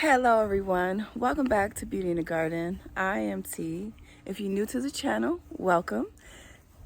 Hello everyone, welcome back to Beauty in the Garden. I am T. If you're new to the channel, welcome.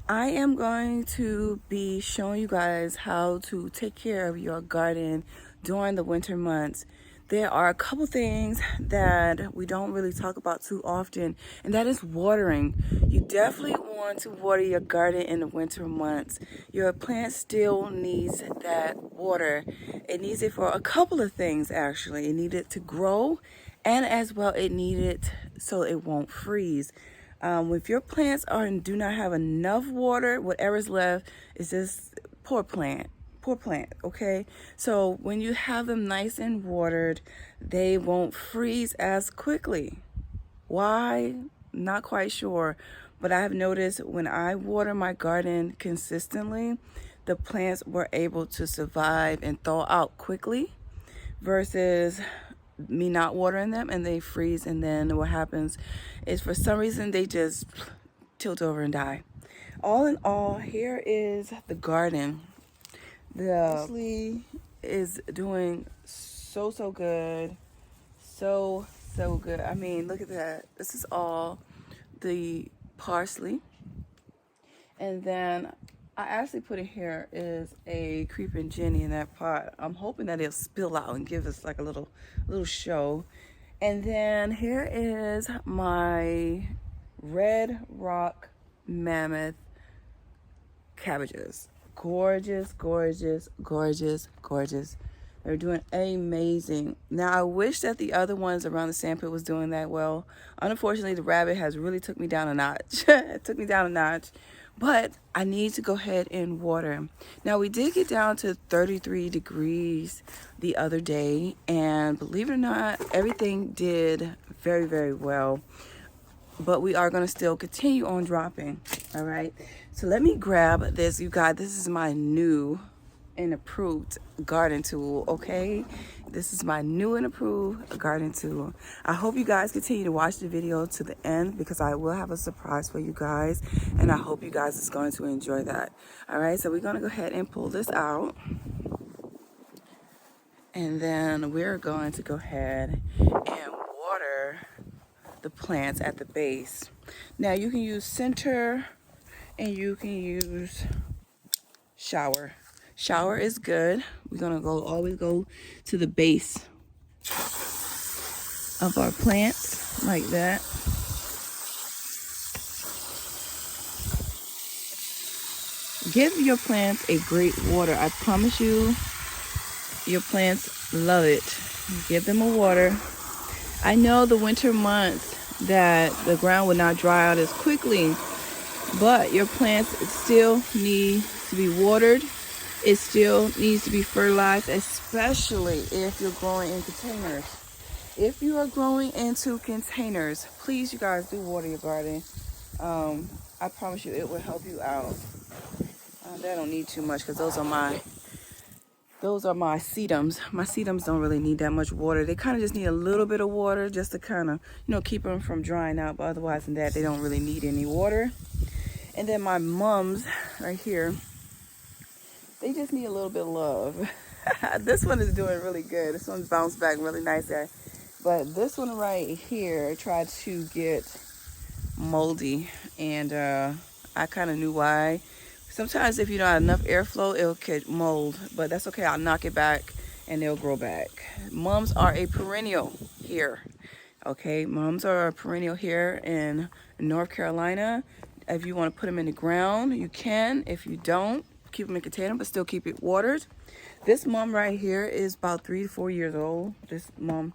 I am going to be showing you guys how to take care of your garden during the winter months. There are a couple things that we don't really talk about too often, and that is watering. You definitely want to water your garden in the winter months. Your plant still needs that water. It needs it for a couple of things actually. It needed to grow, and as well it needed so it won't freeze. If your plants do not have enough water, whatever's left is just poor plant, okay? So when you have them nice and watered, they won't freeze as quickly. Why? Not quite sure, but I have noticed when I water my garden consistently, the plants were able to survive and thaw out quickly versus me not watering them and they freeze, and then what happens is for some reason they just tilt over and die. All in all, here is the garden. The parsley is doing so good, so good. I mean, look at that. This is all the parsley, and then I actually put in here is a creeping Jenny in that pot. I'm hoping that it'll spill out and give us like a little show. And then here is my red rock mammoth cabbages. Gorgeous. They're doing amazing. Now I wish that the other ones around the sandpit was doing that well. Unfortunately, the rabbit has really took me down a notch. It took me down a notch. But I need to go ahead and water. Now we did get down to 33 degrees the other day, and believe it or not, everything did very well. But we are going to still continue on dropping. All right, so let me grab this. You guys, this is my new and approved garden tool. Okay, this is my new and approved garden tool. I hope you guys continue to watch the video to the end, because I will have a surprise for you guys, and I hope you guys is going to enjoy that. All right, so we're going to go ahead and pull this out, and then we're going to go ahead and water the plants at the base. Now you can use center and you can use shower. Shower is good. We're gonna always go to the base of our plants like that. Give your plants a great water. I promise you, your plants love it. Give them a water. I know the winter months that the ground will not dry out as quickly, but your plants still need to be watered. It still needs to be fertilized, especially if you're growing in containers. If you are growing into containers, please, you guys, do water your garden. I promise you it will help you out. They don't need too much, because those are my sedums. My sedums don't really need that much water. They kind of just need a little bit of water just to kind of, keep them from drying out. But otherwise than that, they don't really need any water. And then my mums right here, they just need a little bit of love. This one is doing really good. This one's bounced back really nice there. But this one right here tried to get moldy, and I kind of knew why. Sometimes if you don't have enough airflow, it'll get mold, but that's okay. I'll knock it back and they'll grow back. Mums are a perennial here. Okay, mums are a perennial here in North Carolina. If you want to put them in the ground, you can. If you don't, keep them in a container, but still keep it watered. This mum right here is about 3 to 4 years old. This mum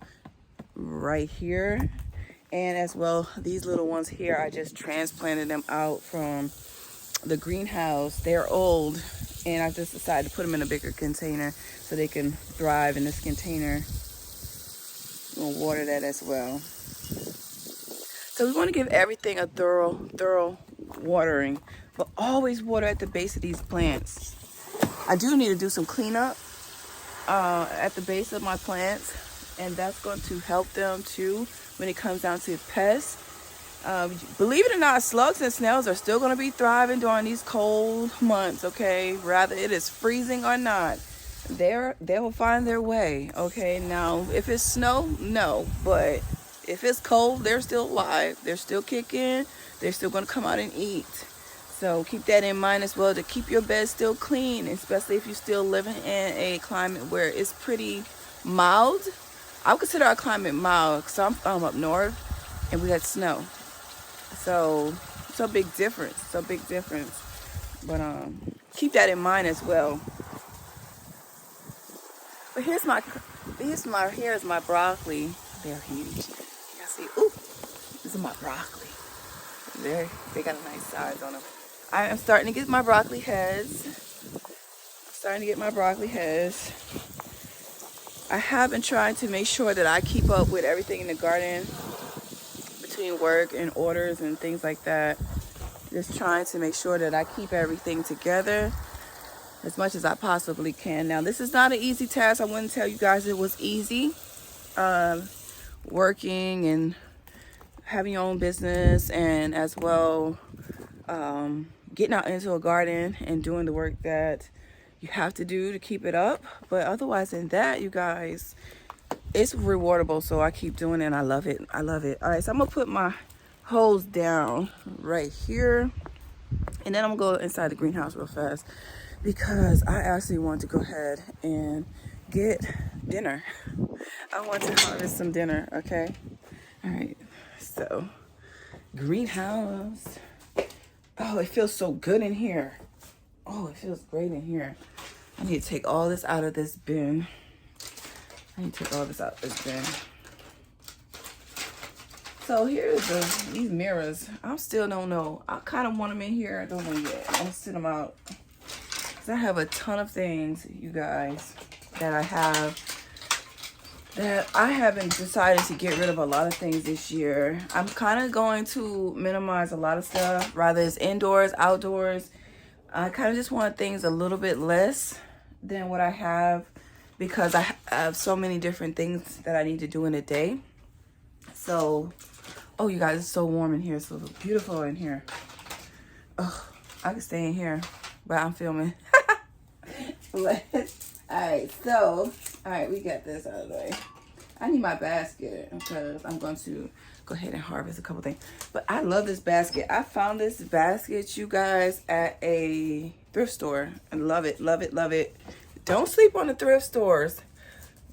right here. And as well, these little ones here, I just transplanted them out from the greenhouse. They're old, and I just decided to put them in a bigger container so they can thrive in this container. We'll water that as well. So we want to give everything a thorough watering, but always water at the base of these plants. I do need to do some cleanup at the base of my plants, and that's going to help them too when it comes down to pests. Believe it or not, slugs and snails are still going to be thriving during these cold months, okay? Rather it is freezing or not. they'll find their way. Okay, now if it's snow, no, but if it's cold, they're still alive, they're still kicking, they're still going to come out and eat. So keep that in mind as well, to keep your bed still clean, especially if you're still living in a climate where it's pretty mild. I would consider our climate mild because I'm up north and we got snow. So it's a big difference. It's a big difference. But keep that in mind as well. But here's my broccoli. They're huge. You see, ooh, this is my broccoli. They got a nice size on them. I am starting to get my broccoli heads. I have been trying to make sure that I keep up with everything in the garden between work and orders and things like that. Just trying to make sure that I keep everything together as much as I possibly can. Now, this is not an easy task. I wouldn't tell you guys it was easy. Working and having your own business, and as well getting out into a garden and doing the work that you have to do to keep it up. But otherwise than that, you guys, it's rewardable. So I keep doing it and I love it. All right, so I'm gonna put my hose down right here, and then I'm gonna go inside the greenhouse real fast because I actually want to go ahead and get dinner. I want to harvest some dinner. Okay, all right, so greenhouse. Oh, it feels so good in here. Oh, it feels great in here. I need to take all this out of this bin. So here's these mirrors. I still don't know. I kind of want them in here. I don't know yet. I'm gonna sit them out. Cause I have a ton of things, you guys, that I haven't decided to get rid of a lot of things this year. I'm kind of going to minimize a lot of stuff, rather it's indoors, outdoors. I kind of just want things a little bit less than what I have because I have so many different things that I need to do in a day. So, oh, you guys, it's so warm in here. It's so beautiful in here. Oh, I could stay in here, but I'm filming. All right, we got this out of the way. I need my basket because I'm going to go ahead and harvest a couple things. But I love this basket. I found this basket, you guys, at a thrift store. I love it. Don't sleep on the thrift stores.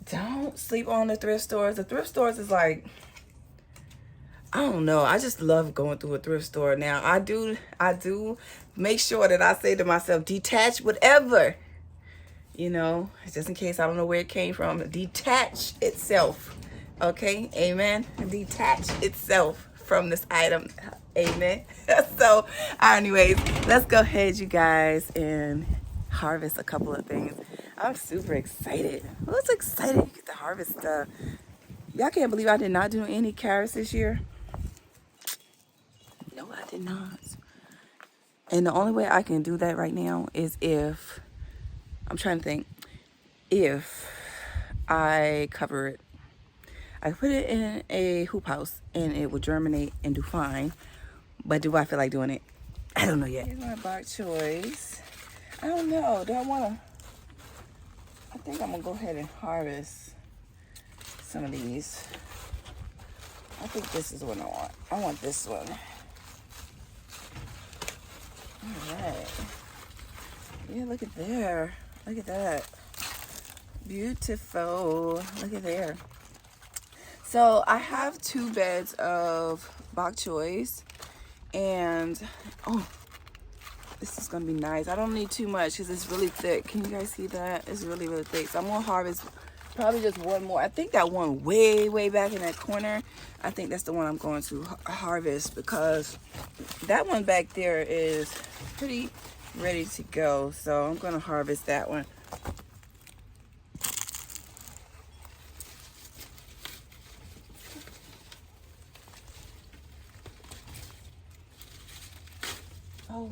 The thrift stores is like, I don't know. I just love going through a thrift store. Now, I do make sure that I say to myself, detach whatever. You know, just in case I don't know where it came from. Detach itself. Okay, amen. Detach itself from this item. Amen. So, anyways, let's go ahead, you guys, and harvest a couple of things. I'm super excited. Who's excited to get to harvest stuff? Y'all can't believe I did not do any carrots this year. No, I did not. And the only way I can do that right now is if, I'm trying to think, if I cover it. I put it in a hoop house and it will germinate and do fine. But do I feel like doing it? I don't know yet. Here's my bok choice. I don't know. Do I want to? I think I'm going to go ahead and harvest some of these. I think this is what I want. I want this one. All right. Yeah, look at there. Look at that. Beautiful. Look at there. So I have 2 beds of bok choice, and oh, this is gonna be nice. I don't need too much because it's really thick. Can you guys see that? It's really thick. So I'm gonna harvest probably just one more. I think that one way back in that corner, I think that's the one I'm going to harvest because that one back there is pretty ready to go. So I'm gonna harvest that one. Oh.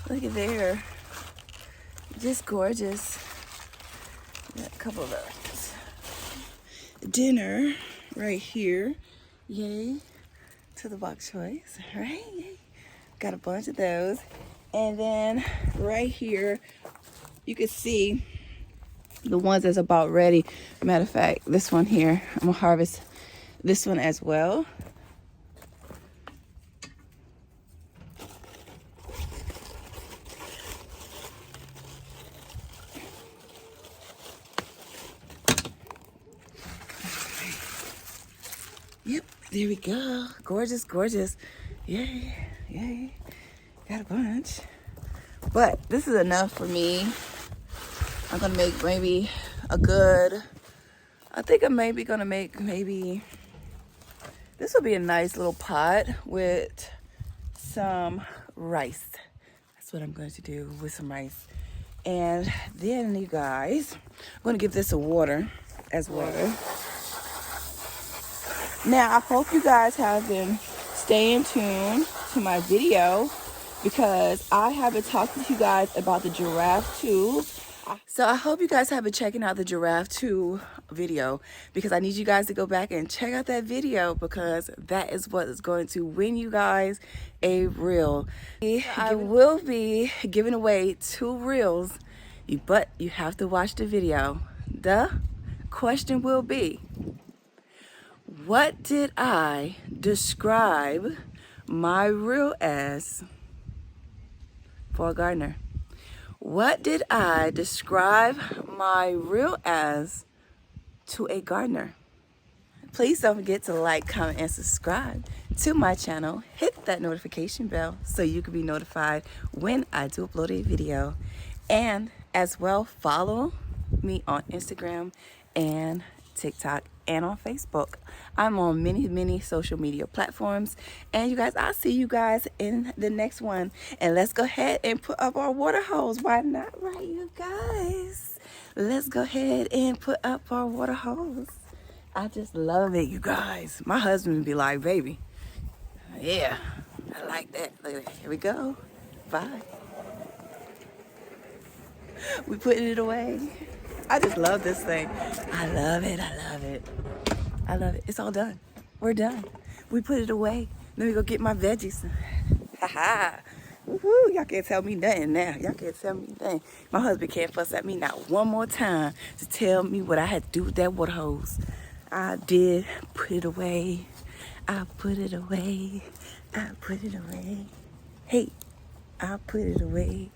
Look at there. Just gorgeous. couple of dinner right here. Yay to the bok choys, right? Got a bunch of those. And then right here, you can see the ones that's about ready. Matter of fact, this one here, I'm gonna harvest this one as well. Yep, there we go. Gorgeous, gorgeous. Yay, yay. Got a bunch. But this is enough for me. I'm gonna make maybe a good, I think I'm maybe gonna make this will be a nice little pot with some rice. That's what I'm going to do with some rice. And then you guys, I'm gonna give this a water as well. Now, I hope you guys have been staying tuned to my video because I have been talking to you guys about the Giraffe 2. So I hope you guys have been checking out the Giraffe 2 video because I need you guys to go back and check out that video because that is what is going to win you guys a reel. I will be giving away 2 reels, but you have to watch the video. The question will be, what did I describe my reel as for a gardener? What did I describe my reel as to a gardener? Please don't forget to like, comment, and subscribe to my channel. Hit that notification bell so you can be notified when I do upload a video. And as well, follow me on Instagram and TikTok and on Facebook. I'm on many social media platforms. And you guys, I'll see you guys in the next one. And let's go ahead and put up our water hose. Why not, right, you guys? Let's go ahead and put up our water hose. I just love it, you guys. My husband would be like, baby, yeah, I like that. Look at that. Here we go. Bye. We putting it away. I just love this thing. I love it. I love it. I love it. It's all done. We're done. We put it away. Let me go get my veggies. Ha-ha. Woohoo. Y'all can't tell me nothing now. Y'all can't tell me nothing. My husband can't fuss at me not one more time to tell me what I had to do with that water hose. I did put it away. I put it away. I put it away. Hey, I put it away.